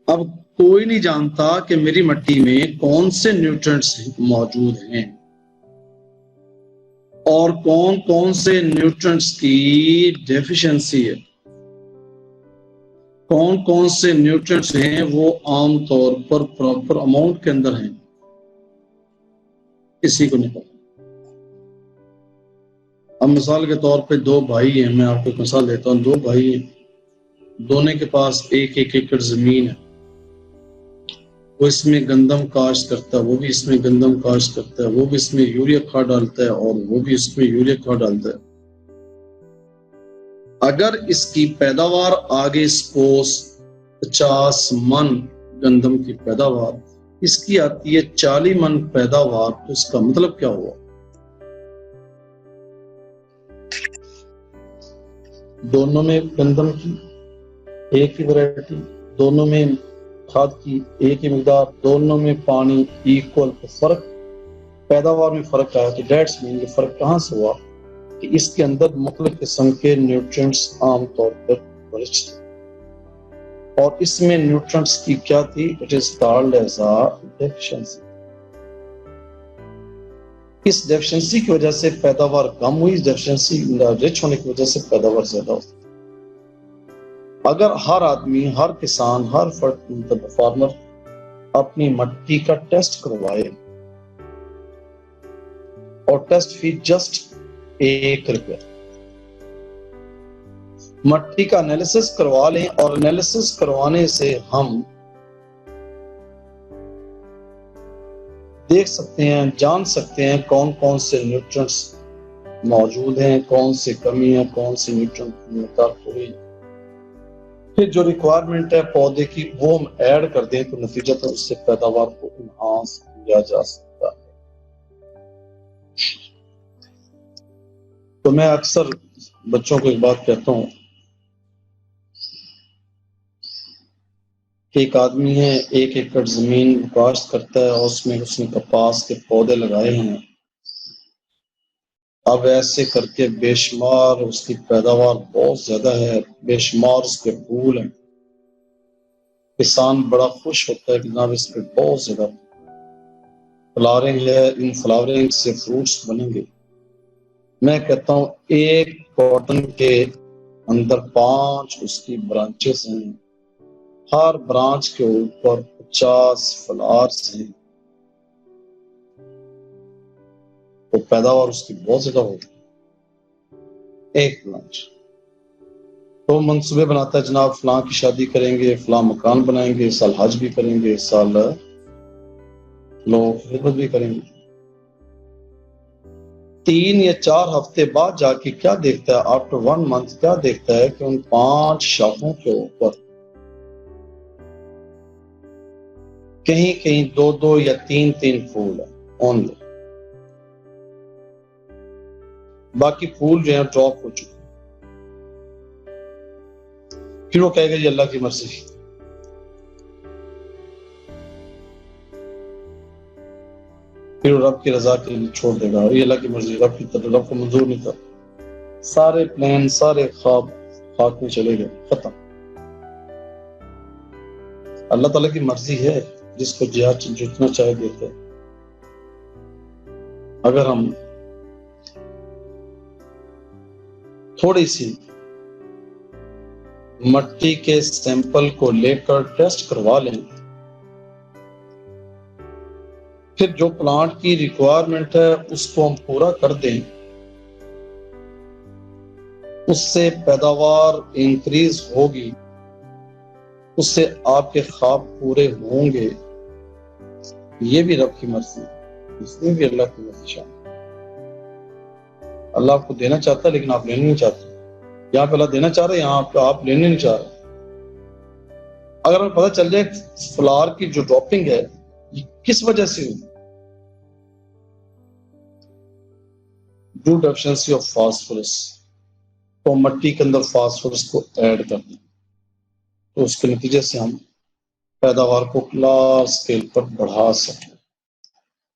[SPEAKER 2] अब कोई नहीं जानता कि मेरी मिट्टी में कौन से न्यूट्रिएंट्स मौजूद हैं और कौन कौन से न्यूट्रिएंट्स की डेफिशिएंसी है, कौन कौन से न्यूट्रिएंट्स हैं वो आम तौर पर प्रॉपर अमाउंट के अंदर हैं, किसी को नहीं पता। अब मिसाल के तौर पे दो भाई हैं, मैं आपको एक मिसाल देता हूँ, दो भाई हैं, दोनों के पास एक एक एकड़ जमीन है, वो इसमें गंदम काश्त करता है, वो भी इसमें गंदम काश्त करता है, वो भी इसमें यूरिया खाद डालता है और वो भी इसमें यूरिया खाद डालता है। अगर इसकी पैदावार आगे सपोज 50 मन गंदम की पैदावार, इसकी आती है 40 मन पैदावार, तो इसका मतलब क्या हुआ? दोनों में गंदम की एक ही वैरायटी, दोनों में खाद की एक ही मिकदार, दोनों में पानी इक्वल, तो फर्क पैदावार में फर्क आया। तो डेट्स मीन ये फर्क कहाँ से हुआ कि इसके अंदर मुख्तलिफ किस्म के न्यूट्रिएंट्स आमतौर पर रिच थे और इसमें न्यूट्रिएंट्स की क्या थी? It is called as a deficiency. इस डेफिशिएंसी की वजह से पैदावार कम हुई, डेफिशिएंसी रिच होने की वजह से पैदावार ज्यादा हुई। अगर हर आदमी, हर किसान, हर फार्मर अपनी मिट्टी का टेस्ट करवाए और टेस्ट फी जस्ट ₹1, मिट्टी का एनालिसिस करवा लें और एनालिसिस करवाने से हम देख सकते हैं, जान सकते हैं कौन कौन से न्यूट्रिएंट्स मौजूद हैं, कौन सी कमी है, कौन सी न्यूट्रिएंट की मिकदार पूरी। फिर जो रिक्वायरमेंट है पौधे की वो हम ऐड कर दें तो नतीजतन उससे पैदावार को इनहांस किया जा सकता है। तो मैं अक्सर बच्चों को एक बात कहता हूँ कि एक आदमी है 1 एकड़ जमीन काश्त करता है और उसमें उसने कपास के पौधे लगाए हैं। अब ऐसे करके बेशुमार उसकी पैदावार बहुत ज्यादा है, बेशुमार उसके फूल हैं। किसान बड़ा खुश होता है कि जनाब इस पे बहुत ज्यादा फ्लावरिंग है, इन फ्लावरिंग से फ्रूट्स बनेंगे। मैं कहता हूँ एक कॉटन के अंदर 5 उसकी ब्रांचेस हैं, हर ब्रांच के ऊपर 50 फ्लावर्स हैं, तो पैदावार उसकी बहुत ज्यादा होगी। एक ब्रांच तो मंसूबे बनाता है, जनाब फलां की शादी करेंगे, फलां मकान बनाएंगे, इस साल हज भी करेंगे, इस साल लोगों की खिदमत भी करेंगे। 3 या 4 हफ्ते बाद जाके क्या देखता है, आफ्टर 1 मंथ क्या देखता है कि उन 5 शाखों के ऊपर कहीं कहीं 2-2 या 3-3 फूल है ओनली, बाकी फूल जो है ड्रॉप हो चुके। फिर वो कहेगा ये अल्लाह की मर्जी, फिर वो रब की रजा के लिए छोड़ देगा, ये अल्लाह की मर्जी, रब की तरफ, रब को मंजूर नहीं था। सारे प्लान, सारे ख्वाब खाक में चले गए, खत्म। अल्लाह ताला की मर्जी है, जिसको जितना चाहे देते हैं। अगर हम थोड़ी सी मिट्टी के सैंपल को लेकर टेस्ट करवा लें, फिर जो प्लांट की रिक्वायरमेंट है उसको हम पूरा कर दें, उससे पैदावार इंक्रीज होगी, उससे आपके ख्वाब पूरे होंगे। ये भी रब की मर्जी है, इसमें भी अल्लाह की मर्जी शामिल। अल्लाह आपको देना चाहता है लेकिन आप लेना नहीं चाहते। यहाँ पे अल्लाह देना चाह रहे हैं, यहाँ पे आप लेने नहीं चाह रहे। अगर हमें पता चल जाए फ्लावर की जो ड्रॉपिंग है ये किस वजह से हुई, ड्यू डेफिशिएंसी ऑफ फास्फोरस, तो मिट्टी के अंदर फास्फोरस को ऐड कर दें, तो उसके नतीजे से हम पैदावार को लार्ज स्केल पर बढ़ा सकें।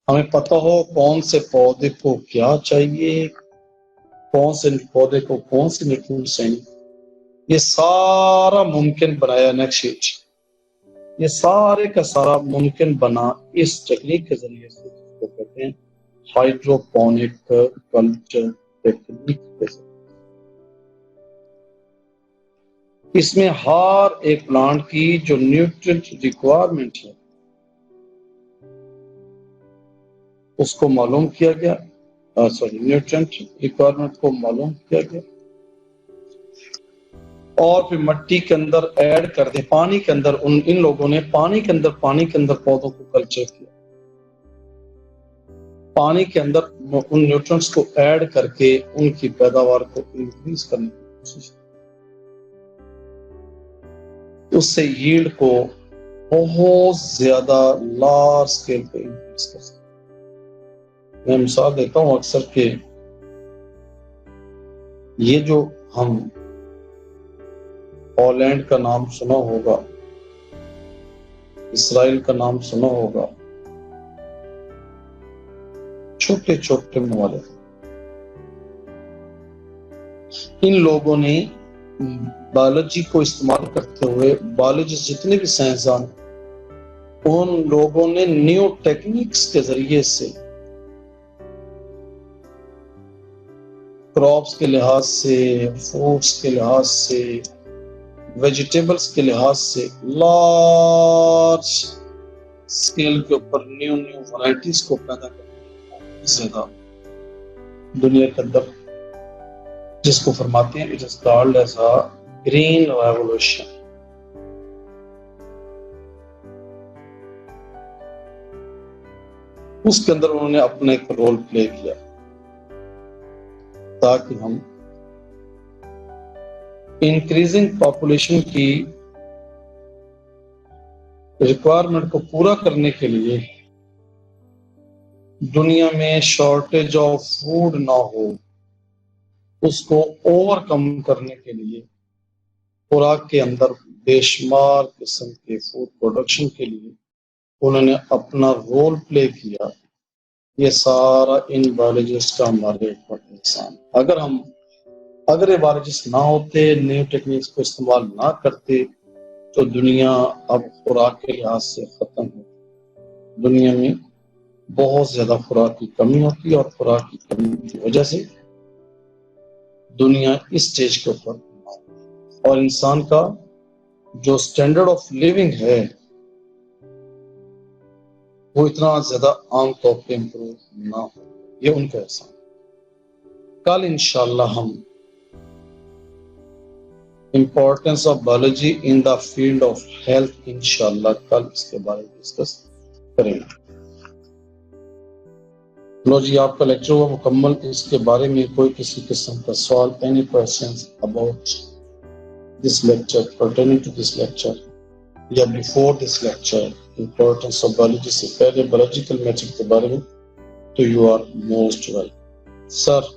[SPEAKER 2] हमें पता हो कौन से पौधे को क्या चाहिए, कौन से पौधे को कौन से न्यूट्रिएंट्स चाहिए, ये सारा मुमकिन बनाया नेक्स्ट, ये सारे का सारा मुमकिन बना इस टेक्निक के जरिए से, जिसको कहते हैं हाइड्रोपोनिक कल्चर टेक्निक के जरिए। इसमें हर एक प्लांट की जो न्यूट्रिएंट रिक्वायरमेंट है उसको मालूम किया गया, न्यूट्रिएंट रिक्वायरमेंट को मालूम किया गया और फिर मिट्टी के अंदर ऐड कर दे, पानी के अंदर इन लोगों ने पानी के अंदर पौधों को कल्चर किया, पानी के अंदर उन न्यूट्रिएंट्स को ऐड करके उनकी पैदावार को इंक्रीज करने की कोशिश की। उससे यील्ड को बहुत ज्यादा लार्ज स्केल पे इंक्रीज कर सकते। मैं मिसाल देता हूं अक्सर के ये जो हम पोलैंड का नाम सुना होगा, इसराइल का नाम सुना होगा, छोटे छोटे ममालिक, इन लोगों ने बायोलॉजी को इस्तेमाल करते हुए, बायोलॉजिस्ट जितने भी साइंसदान, उन लोगों ने न्यू टेक्निक्स के जरिए से क्रॉप्स के लिहाज से, फ्रूट्स के लिहाज से, वेजिटेबल्स के लिहाज से लार्ज स्केल के ऊपर न्यू न्यू वैरायटीज को पैदा करने ज्यादा दुनिया के अंदर, जिसको फरमाते हैं it is called as a green revolution. उसके अंदर उन्होंने अपना एक रोल प्ले किया ताकि हम इंक्रीजिंग पॉपुलेशन की रिक्वायरमेंट को पूरा करने के लिए, दुनिया में शॉर्टेज ऑफ फूड ना हो, उसको ओवरकम करने के लिए खुराक के अंदर बेशुमार किस्म के फूड प्रोडक्शन के लिए उन्होंने अपना रोल प्ले किया। ये सारा इन बायोलॉजिस्ट का हमारे ऊपर एहसान। अगर ये बायोलॉजिस्ट ना होते, न्यू टेक्निक्स को इस्तेमाल ना करते, तो दुनिया अब खुराक के लिहाज से खत्म हो। दुनिया में बहुत ज्यादा खुराक की कमी होती है और खुराक की कमी की वजह से दुनिया इस स्टेज के ऊपर, और इंसान का जो स्टैंडर्ड ऑफ लिविंग है वो इतना ज्यादा आम तौर पे इम्प्रूव ना हो। ये उनका एहसान। कल इंशाल्लाह हम importance of biology in the field of health, इंशाल्लाह कल इसके बारे में डिस्कस करेंगे। लो जी, आपका लेक्चर हुआ मुकम्मल। इसके बारे में कोई किसी किस्म का सवाल, any questions about this lecture, pertaining to this lecture या before this lecture, importance of biology से पहले बायोलॉजिकल मैटर के बारे में, तो you are most welcome. Sir